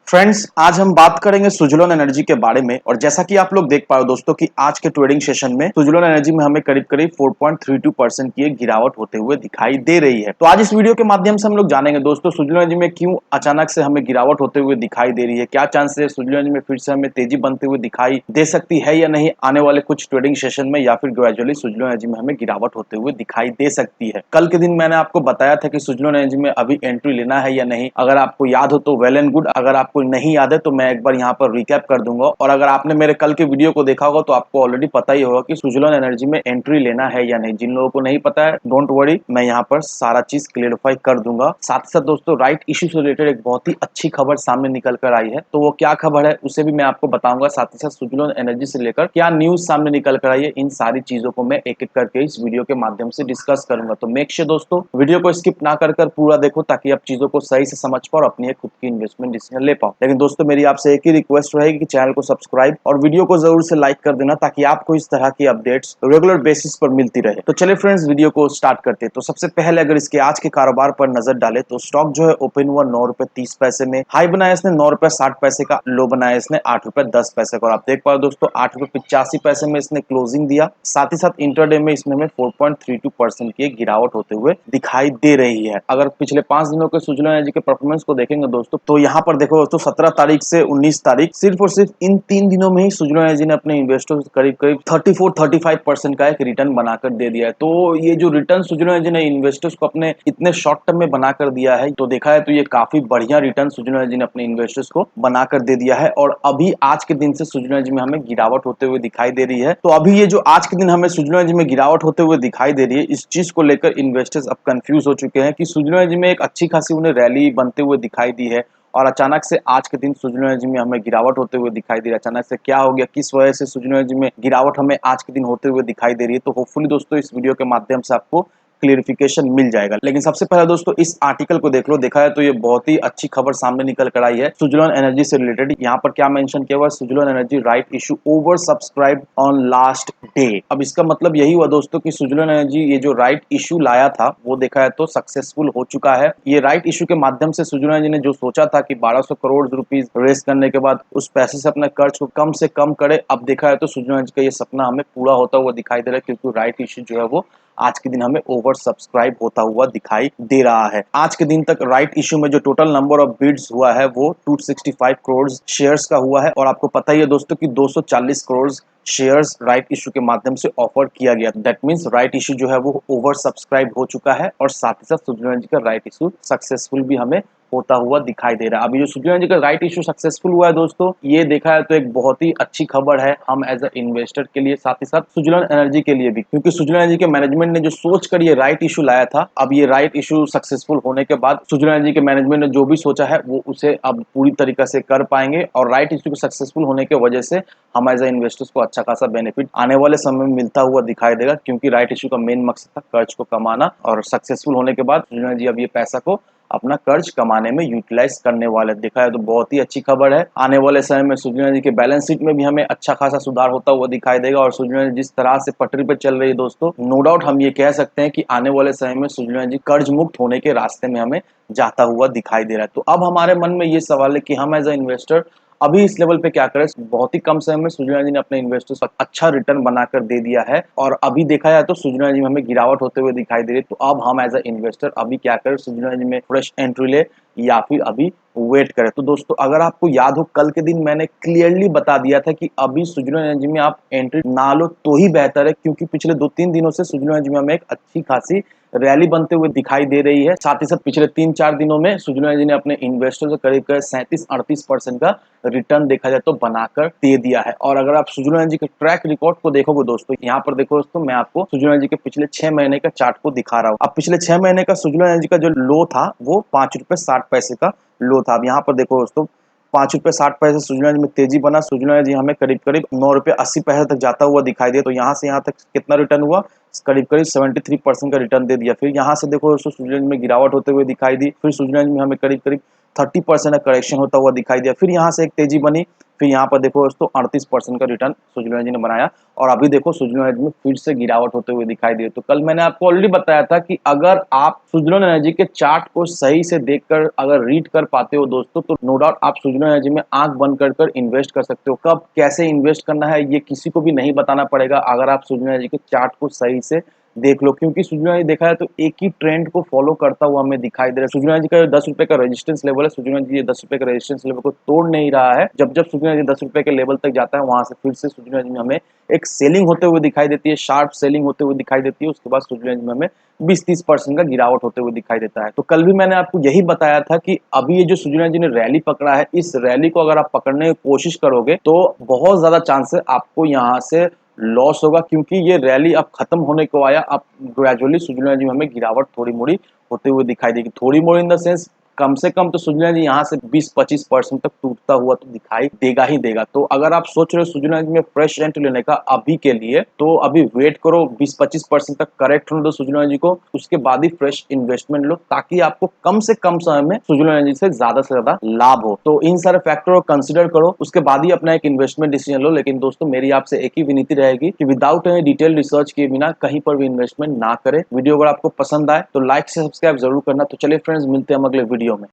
Friends, आज हम बात करेंगे सुज़लोन एनर्जी के बारे में। और जैसा कि आप लोग देख पा रहे हो दोस्तों कि आज के ट्रेडिंग सेशन में सुज़लोन एनर्जी में हमें करीब-करीब 4.32% की एक गिरावट होते हुए दिखाई दे रही है। तो आज इस वीडियो के माध्यम से हम लोग जानेंगे दोस्तों सुज़लोन एनर्जी में क्यों अचानक से हमें गिरावट होते हुए दिखाई दे रही है, क्या चांस है सुज़लोन एनर्जी में फिर से हमें तेजी बनते हुए दिखाई दे सकती है या नहीं आने वाले कुछ ट्रेडिंग सेशन में, या फिर ग्रेजुअली सुज़लोन एनर्जी में हमें गिरावट होते हुए दिखाई दे सकती है। कल के दिन मैंने आपको बताया था कि सुज़लोन एनर्जी में अभी एंट्री लेना है या नहीं। अगर आपको याद हो तो वेल एंड गुड, अगर आपको नहीं याद है तो मैं एक बार यहाँ पर रिकैप कर दूंगा। और अगर आपने मेरे कल के वीडियो को देखा होगा तो आपको ऑलरेडी पता ही होगा कि सुज़लोन एनर्जी में एंट्री लेना है या नहीं। जिन लोगों को नहीं पता है डोंट वरी, मैं यहाँ पर सारा चीज क्लियरिफाई कर दूंगा। साथ ही साथ दोस्तों राइट इश्यू से रिलेटेड एक बहुत ही अच्छी खबर सामने निकल कर आई है, तो वो क्या खबर है उसे भी मैं आपको बताऊंगा। साथ ही साथ सुज़लोन एनर्जी से लेकर क्या न्यूज सामने निकल कर आई है, इन सारी चीजों को मैं एक एक करके इस वीडियो के माध्यम से डिस्कस करूंगा। तो मेक श्योर दोस्तों वीडियो को स्किप ना कर पूरा देखो, ताकि आप चीजों को सही से समझ पाओ और अपनी एक खुद की इन्वेस्टमेंट डिसीजन ले पाओ। लेकिन दोस्तों मेरी आपसे एक ही रिक्वेस्ट रहेगी कि चैनल को सब्सक्राइब और वीडियो को जरूर से लाइक कर देना, ताकि आपको इस तरह की अपडेट्स रेगुलर बेसिस पर मिलती रहे। तो चलिए फ्रेंड्स वीडियो को स्टार्ट करते हैं। तो सबसे पहले अगर इसके आज के कारोबार पर नजर डाले तो स्टॉक जो है ओपन हुआ 9 रुपए 30 पैसे में, हाई बनाया इसने 9 रुपए 60 पैसे का, लो बनाया इसने 8 रुपए 10 पैसे का। और आप देख पाओ दोस्तों 8 रुपए 85 पैसे में इसने क्लोजिंग दिया। साथ ही साथ इंटरडे में इसमें हमें 4.32% की एक गिरावट होते हुए दिखाई दे रही है। अगर पिछले 5 दिनों के सुज़लोन एनर्जी के परफॉर्मेंस को देखेंगे दोस्तों, तो यहाँ पर देखो दोस्तों 17 तारीख से 19 तारीख सिर्फ और सिर्फ इन 3 दिनों में ही सुज़लोन एनर्जी ने अपने इन्वेस्टर्स को करीब 34-35% का एक रिटर्न बनाकर दे दिया है। तो ये जो रिटर्न सुज़लोन एनर्जी ने इन्वेस्टर्स को अपने इतने शॉर्ट टर्म में बनाकर दिया है, तो देखा है तो ये काफी बढ़िया रिटर्न सुज़लोन एनर्जी ने अपने इन्वेस्टर्स को बनाकर दे दिया है। और अभी आज के दिन से सुज़लोन एनर्जी में हमें गिरावट होते हुए दिखाई दे रही है। तो अभी ये जो आज के दिन हमें सुज़लोन एनर्जी में गिरावट होते हुए दिखाई दे रही है, इस चीज को लेकर इन्वेस्टर्स अब कंफ्यूज हो चुके हैं कि सुज़लोन एनर्जी में एक अच्छी खासी उन्हें रैली बनते हुए दिखाई दी है, और अचानक से आज के दिन सुज़लोन एनर्जी में हमें गिरावट होते हुए दिखाई दे रहा है। अचानक से क्या हो गया, किस वजह से सुज़लोन एनर्जी में गिरावट हमें आज के दिन होते हुए दिखाई दे रही है। तो होपफुली दोस्तों इस वीडियो के माध्यम से आपको क्लियरिफिकेशन मिल जाएगा। लेकिन सबसे पहले दोस्तों इस आर्टिकल को देख लो। देखा है तो ये बहुत ही अच्छी खबर सामने निकल कर आई है सुज़लोन एनर्जी से रिलेटेड। यहाँ पर क्या मेंशन किया हुआ है, Suzlon energy right issue over subscribe on last day. अब इसका मतलब यही हुआ दोस्तों कि सुज़लोन एनर्जी ये जो राइट इशू लाया था वो देखा है तो सक्सेसफुल हो चुका है। ये राइट इशू के माध्यम से सुज़लोन एनर्जी ने जो सोचा था कि 1200 करोड़ रुपीस रेस करने के बाद उस पैसे से अपने कर्ज को कम से कम करे, अब देखा है तो सुज़लोन एनर्जी का ये सपना हमें पूरा होता हुआ दिखाई दे रहा है, क्योंकि राइट इशू जो है वो आज के दिन हमें ओवर सब्सक्राइब होता हुआ दिखाई दे रहा है। आज के दिन तक राइट इशू में जो टोटल नंबर ऑफ बिड्स हुआ है वो 265 करोड़ शेयर्स का हुआ है। और आपको पता ही है दोस्तों कि 240 करोड़ शेयर्स राइट इशू के माध्यम से ऑफर किया गया। दैट मींस राइट इशू जो है वो ओवर सब्सक्राइब हो चुका है, और साथ ही साथ सुज़लोन एनर्जी का राइट इशू सक्सेसफुल भी हमें होता हुआ दिखाई दे रहा है। अभी जो सुज़लोन एनर्जी का राइट इशू सक्सेसफुल हुआ है दोस्तों, ये देखा है तो एक बहुत ही अच्छी खबर है हम एज अ इन्वेस्टर के लिए, साथ ही साथ सुज़लोन एनर्जी के लिए भी। क्योंकि सुज़लोन एनर्जी के मैनेजमेंट ने जो सोच कर ये राइट इशू लाया था, अब ये राइट इशू सक्सेसफुल होने के बाद सुज़लोन एनर्जी के मैनेजमेंट ने जो भी सोचा है वो उसे अब पूरी तरीके से कर पाएंगे। और राइट इशू सक्सेसफुल होने की वजह से हम एज अ इन्वेस्टर्स को अच्छा खासा बेनिफिट आने वाले समय में मिलता हुआ दिखाई देगा। क्योंकि राइट इशू का मेन मकसद था कर्ज को कमाना, और सक्सेसफुल होने के बाद सुज़लोन एनर्जी अब ये पैसा को अपना कर्ज कमाने में यूटिलाइज करने वाले देखा है तो बहुत ही अच्छी खबर है। आने वाले समय में सुज़लोन एनर्जी के बैलेंस शीट में भी हमें अच्छा खासा सुधार होता हुआ दिखाई देगा। और सुज़लोन एनर्जी जिस तरह से पटरी पे चल रही है दोस्तों, नो डाउट हम ये कह सकते हैं कि आने वाले समय में सुज़लोन एनर्जी कर्ज मुक्त होने के रास्ते में हमें जाता हुआ दिखाई दे रहा है। तो अब हमारे मन में ये सवाल है कि हम एज अ इन्वेस्टर अभी इस लेवल पे क्या करें। बहुत ही कम समय में सुज़लोन एनर्जी ने अपने इन्वेस्टर्स को अच्छा रिटर्न बनाकर दे दिया है, और अभी देखा जाए तो सुज़लोन एनर्जी में हमें गिरावट होते हुए दिखाई दे रही है। तो अब हम एज अ इन्वेस्टर अभी क्या करें, सुज़लोन एनर्जी में फ्रेश एंट्री ले या फिर अभी वेट करें। तो दोस्तों अगर आपको याद हो कल के दिन मैंने क्लियरली बता दिया था कि अभी सुज़लोन एनर्जी में आप एंट्री ना लो तो ही बेहतर है, क्योंकि पिछले 2-3 दिनों से सुज़लोन एनर्जी में हमें एक अच्छी खासी रैली बनते हुए दिखाई दे रही है। साथ ही साथ पिछले 3-4 दिनों में सुज़लोन एनर्जी ने अपने इन्वेस्टर्स को करीब 37-38% का रिटर्न देखा जाए तो बनाकर दे दिया है। और अगर आप सुज़लोन एनर्जी के ट्रैक रिकॉर्ड को देखोगे दोस्तों, यहाँ पर देखो दोस्तों मैं आपको सुज़लोन एनर्जी के पिछले 6 महीने का चार्ट को दिखा रहा हूँ। अब पिछले 6 महीने का सुज़लोन एनर्जी का जो लो था वो 5 रुपए 60 पैसे का लो था। अब यहाँ पर देखो दोस्तों 5 रुपए 60 पैसे सुज़लोन एनर्जी में तेजी बना। सुज़लोन एनर्जी हमें करीब करीब 9 रुपए 80 पैसे तक जाता हुआ दिखाई दिया। तो यहाँ से यहाँ तक कितना रिटर्न हुआ, करीब करीब 73% का रिटर्न दे दिया। फिर यहाँ से देखो दोस्तों सुज़लोन एनर्जी में गिरावट होते हुए दिखाई दी। फिर सुज़लोन एनर्जी में हमें करीब करीब 30% का करेक्शन होता हुआ दिखाई दिया। फिर यहाँ से एक तेजी बनी, फिर यहाँ पर देखो दोस्तों 38% का रिटर्न सुजुलो एनर्जी ने बनाया और अभी देखो सुजुलो एनर्जी में फिर से गिरावट होते हुए दिखाई दे। तो कल मैंने आपको ऑलरेडी बताया था कि अगर आप सुजुलो एनर्जी के चार्ट को सही से देखकर अगर रीड कर पाते हो दोस्तों, तो नो डाउट आप सुजुलो एनर्जी में आंख बंद कर इन्वेस्ट कर सकते हो। कब कैसे इन्वेस्ट करना है ये किसी को भी नहीं बताना पड़ेगा अगर आप सुजुलो एनर्जी के चार्ट को सही से देख लो, क्योंकि सुजुलो एनर्जी देखा है तो एक ही ट्रेंड को फॉलो करता हुआ हमें दिखाई दे रहा है। सुजुलो एनर्जी का 10 रुपए का रेजिस्टेंस लेवल है, सुजुलो एनर्जी 10 रुपए के रेजिस्टेंस लेवल को तोड़ नहीं रहा है। जब जब सुजुलो एनर्जी 10 रुपए के लेवल तक जाता है वहां से फिर से सुजुलो एनर्जी में हमें एक सेलिंग होते हुए दिखाई देती है, शार्प सेलिंग होते हुए दिखाई देती है। उसके बाद सुजुलो एनर्जी में हमें 20-30% का गिरावट होते हुए दिखाई देता है। तो कल भी मैंने आपको यही बताया था कि अभी ये जो सुजुलो एनर्जी ने रैली पकड़ा है, इस रैली को अगर आप पकड़ने की कोशिश करोगे तो बहुत ज्यादा चांस है आपको यहाँ से लॉस होगा, क्योंकि ये रैली अब खत्म होने को आया। अब ग्रेजुअली सुजुलो एनर्जी में हमें गिरावट थोड़ी मोड़ी होते हुए दिखाई देगी। थोड़ी मोड़ी इन द सेंस कम से कम तो सुजुलो एनर्जी यहाँ से 20-25% तक टूटता हुआ तो दिखाई देगा ही देगा। तो अगर आप सोच रहे हो सुजुलो एनर्जी में फ्रेश एंट्री लेने का अभी के लिए, तो अभी वेट करो, 20-25% तक करेक्ट होने दो सुजुलो एनर्जी को, उसके बाद ही फ्रेश इन्वेस्टमेंट लो, ताकि आपको कम से कम समय में सुजुलो एनर्जी से ज्यादा लाभ हो। तो इन सारे फैक्टर को कंसिडर करो, उसके बाद ही अपना एक इन्वेस्टमेंट डिसीजन लो। लेकिन दोस्तों मेरी आपसे एक ही विनती रहेगी कि विदाउट एनी डिटेल रिसर्च किए बिना कहीं पर भी इन्वेस्टमेंट ना करें। वीडियो अगर आपको पसंद आए तो लाइक से सब्सक्राइब जरूर करना। तो चलिए फ्रेंड्स, मिलते हैं हम अगले वीडियो में।